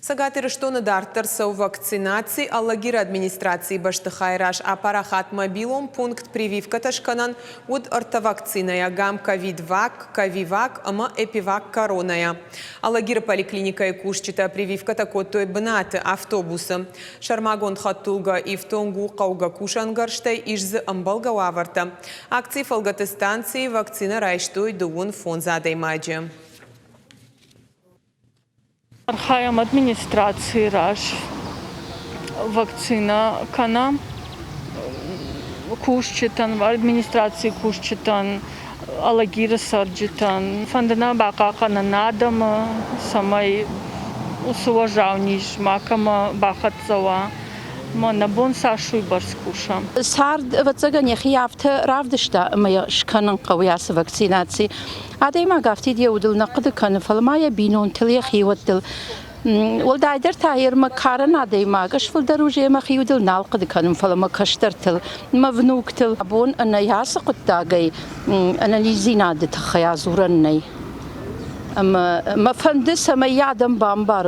Сагатыр штоны дартыр сау вакцинации Аллагир администрации баштыхайраш апарахат мобилом пункт прививка ташканан уд ортовакциная гам ковид-вак, ковивак, ама эпивак короная. Аллагир поликлиника и кушчита прививка такой бнаты автобуса. Шармагон хаттулга и втонгу кауга кушангарштай ижзы амбалга аварта. Акции фалгаты станции вакцина райштой дуун фон задаймаджи. Архаям администрации раш вакцина канам кушчитан администрации кушчитан Аллагира сарджитан фандана бакакана надама самай усуважавниш макама бахатзава манабон сашуй барскуша. Сард вацаган яхиявте равдышта мая шканан قوياس вакцинации. عادي قافتي ديودل نقد كان فلما يبينون تليخ يودل والدايدر تاير مكارن عادي ما قش فالدروجي ما خيودل نالقد كان فلما كشترتل مفنوكتل أبون أنا ياسق التاقي أنا ليزينا دت خيازورني أما ما فندس ما يعدم بامبار